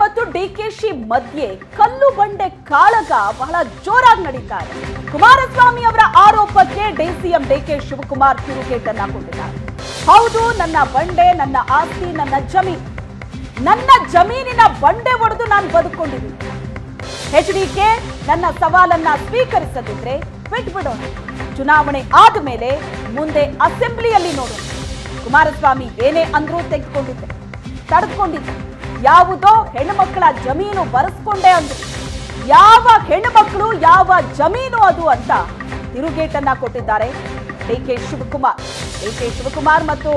ಮತ್ತು ಡಿಕೆಶಿ ಮಧ್ಯೆ ಕಲ್ಲು ಬಂಡೆ ಕಾಳಗ ಬಹಳ ಜೋರಾಗಿ ನಡೀತಾ ಇದೆ. ಕುಮಾರಸ್ವಾಮಿ ಅವರ ಆರೋಪಕ್ಕೆ ಡಿಸಿಎಂ ಡಿಕೆ ಶಿವಕುಮಾರ್ ತಿರುಗೇಟನ್ನ ಕೊಟ್ಟಿದ್ದಾರೆ. ಹೌದು, ನನ್ನ ಬಂಡೆ, ನನ್ನ ಆಸ್ತಿ, ನನ್ನ ಜಮೀನಿನ ಬಂಡೆ ಒಡೆದು ನಾನು ಬದುಕೊಂಡಿದ್ದೀನಿ. ಎಚ್ಡಿಕೆ ನನ್ನ ಸವಾಲನ್ನ ಸ್ವೀಕರಿಸದಿದ್ರೆ ಬಿಟ್ಬಿಡೋಣ, ಚುನಾವಣೆ ಆದ ಮೇಲೆ ಮುಂದೆ ಅಸೆಂಬ್ಲಿಯಲ್ಲಿ ನೋಡೋಣ. ಕುಮಾರಸ್ವಾಮಿ ಏನೇ ಅಂದ್ರೂ ತಡೆದುಕೊಂಡಿದ್ದೆ. ಯಾವುದೋ ಹೆಣ್ಣುಮಕ್ಕಳ ಜಮೀನು ಬರೆಸ್ಕೊಂಡೆ ಅಂದ್ರು. ಯಾವ ಹೆಣ್ಣುಮಕ್ಕಳು, ಯಾವ ಜಮೀನು ಅದು ಅಂತ ತಿರುಗೇಟನ್ನ ಕೊಟ್ಟಿದ್ದಾರೆ ಡಿಕೆ ಶಿವಕುಮಾರ್. ಡಿಕೆ ಶಿವಕುಮಾರ್ ಮತ್ತು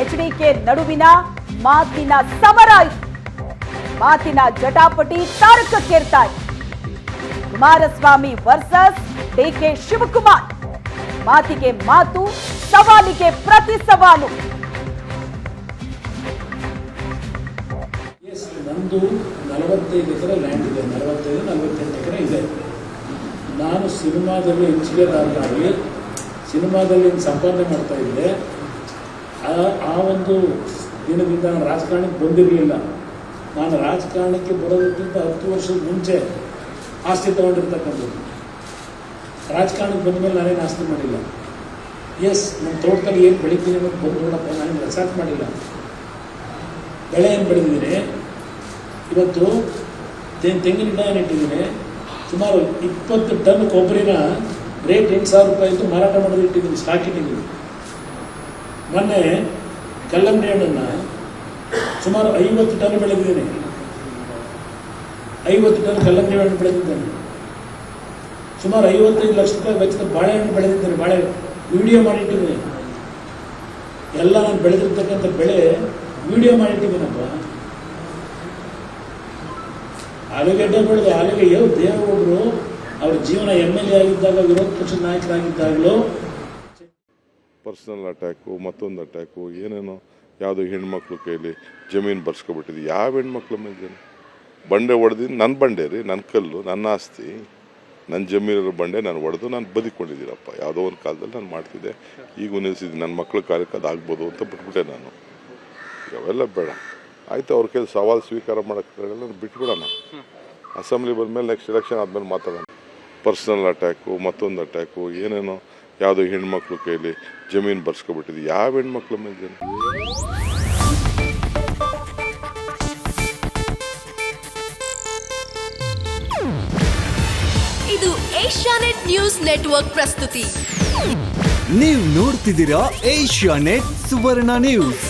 ಎಚ್ಡಿಕೆ ನಡುವಿನ ಮಾತಿನ ಸಮರ ಇದು. ಮಾತಿನ ಜಟಾಪಟಿ ತಾರಕಕ್ಕೇರ್ತಾ ಇದೆ. Kumaraswamy versus DK Shivakumar. ಮಾತಿಗೆ ಮಾತು, ಸವಾಲಿಗೆ ಪ್ರತಿ ಸವಾಲು. ನಂದು 45 ಎಕರೆ ಲ್ಯಾಂಡ್ ಇದೆ, 45-48 ಎಕರೆ ಇದೆ. ನಾನು ಸಿನಿಮಾದಲ್ಲಿ ಇಂಜಿನಿಯರ್ ಸಿನಿಮಾದಲ್ಲಿ ಸಂಪಾದನೆ ಮಾಡ್ತಾ ಇದ್ದೆ. ಆ ಒಂದು ದಿನದಿಂದ ನಾನು ರಾಜಕಾರಣಕ್ಕೆ ಬಂದಿರಲಿಲ್ಲ. ನಾನು ರಾಜಕಾರಣಕ್ಕೆ ಬರೋದಕ್ಕಿಂತ 10 ವರ್ಷದ ಮುಂಚೆ ಆಸ್ತಿ ತಗೊಂಡಿರ್ತಕ್ಕಂಥದ್ದು. ರಾಜಕಾರಣಕ್ಕೆ ಬಂದ ಮೇಲೆ ನಾನೇನು ಆಸ್ತಿ ಮಾಡಿಲ್ಲ. ನನ್ನ ತೋಟದಲ್ಲಿ ಏನು ಬೆಳಿತೀನಿ ಅನ್ನೋದು ಬಂದು ನೋಡಪ್ಪ, ನಾನೇನು ರೆಸಾರ್ಟ್ ಮಾಡಿಲ್ಲ. ಬೆಳೆ ಏನು ಬೆಳೆದಿದ್ದೀನಿ, ಇವತ್ತು ತೆಂಗಿನ ಗಿಡ ಇಟ್ಟಿದ್ದೀನಿ. ಸುಮಾರು 20 ಟನ್ ಕೊಬ್ಬರಿನ ರೇಟ್ 8,000 ರೂಪಾಯಿ ಇತ್ತು, ಮಾರಾಟ ಮಾಡೋದು ಇಟ್ಟಿದ್ದೀನಿ, ಸ್ಟಾಕ್ ಇಟ್ಟಿದ್ದೀನಿ. ಮೊನ್ನೆ ಕಲ್ಲಂಗಡಿ ಹಣ್ಣನ್ನು ಸುಮಾರು 50 ಟನ್ ಬೆಳೆದಿದ್ದೀನಿ. 50 ಟನ್ ಕಲ್ಲಂಗಡಿ ಹಣ್ಣು ಬೆಳೆದಿದ್ದೇನೆ. ಸುಮಾರು 55 ಲಕ್ಷ ರೂಪಾಯಿ ವೆಚ್ಚದ ಬಾಳೆಹಣ್ಣು ಬೆಳೆದಿದ್ದೇನೆ. ಬಾಳೆ ವಿಡಿಯೋ ಮಾಡಿಟ್ಟಿದ್ದೀನಿ. ಎಲ್ಲ ನಾನು ಬೆಳೆದಿರ್ತಕ್ಕಂಥ ಬೆಳೆ ವಿಡಿಯೋ ಮಾಡಿಟ್ಟಿದ್ದೀನಪ್ಪ. ಆಲೂಗೆಡ್ಡೆ ಬೆಳೆದು ದೇವೇಗೌಡರು ಅವ್ರ ಜೀವನ MLA ಆಗಿದ್ದಾಗ, ವಿರೋಧ ಪಕ್ಷದ ನಾಯಕರಾಗಿದ್ದಾಗಲೂ ಪರ್ಸನಲ್ ಅಟ್ಯಾಕು, ಮತ್ತೊಂದು ಅಟ್ಯಾಕು, ಏನೇನೋ ಯಾವುದೋ ಹೆಣ್ಮಕ್ಳು ಕೈಲಿ ಜಮೀನು ಬರ್ಸ್ಕೊಬಿಟ್ಟಿದ್ದು. ಯಾವ ಹೆಣ್ಮಕ್ಳ ಮೇಲೆ ಬಂಡೆ ಹೊಡೆದಿದ್ದು? ನನ್ನ ಬಂಡೆ ರೀ, ನನ್ನ ಕಲ್ಲು, ನನ್ನ ಆಸ್ತಿ, ನನ್ನ ಜಮೀನಿರೋ ಬಂಡೆ ನಾನು ಹೊಡೆದು ನಾನು ಬದುಕೊಂಡಿದ್ದೀನಪ್ಪ. ಯಾವುದೋ ಒಂದು ಕಾಲದಲ್ಲಿ ನಾನು ಮಾಡ್ತಿದ್ದೆ, ಈಗೂ ನಿಲ್ಲಿಸಿದ್ದೀನಿ. ನನ್ನ ಮಕ್ಳ ಕಾಲಕ್ಕೆ ಅದಾಗ್ಬೋದು ಅಂತ ಬಿಟ್ಬಿಟ್ಟೆ ನಾನು. ಅವೆಲ್ಲ ಬೇಡ ಆಯಿತು. ಅವ್ರ ಕೈಲಿ ಸವಾಲು ಸ್ವೀಕಾರ ಮಾಡೋಕ್ಕೆ ನಾನು ಬಿಟ್ಬಿಡೋಣ. ಅಸೆಂಬ್ಲಿ ಬಂದಮೇಲೆ ನೆಕ್ಸ್ಟ್ ಎಲೆಕ್ಷನ್ ಆದಮೇಲೆ ಮಾತಾಡೋಣ. ಪರ್ಸನಲ್ ಅಟ್ಯಾಕು, ಮತ್ತೊಂದು ಅಟ್ಯಾಕು, ಏನೇನೋ ಯಾವುದೋ ಹೆಣ್ಮಕ್ಳು ಕೈಲಿ ಜಮೀನು ಬರ್ಸ್ಕೊಬಿಟ್ಟಿದ್ದು. ಯಾವ ಹೆಣ್ಮಕ್ಳ ಮೇಲೆ ಇದು ಏಷ್ಯಾನೆಟ್ ನ್ಯೂಸ್ ನೆಟ್ವರ್ಕ್ ಪ್ರಸ್ತುತಿ. ನೀವು ನೋಡ್ತಿದ್ದೀರಾ ಏಷ್ಯಾನೆಟ್ ಸುವರ್ಣ ನ್ಯೂಸ್.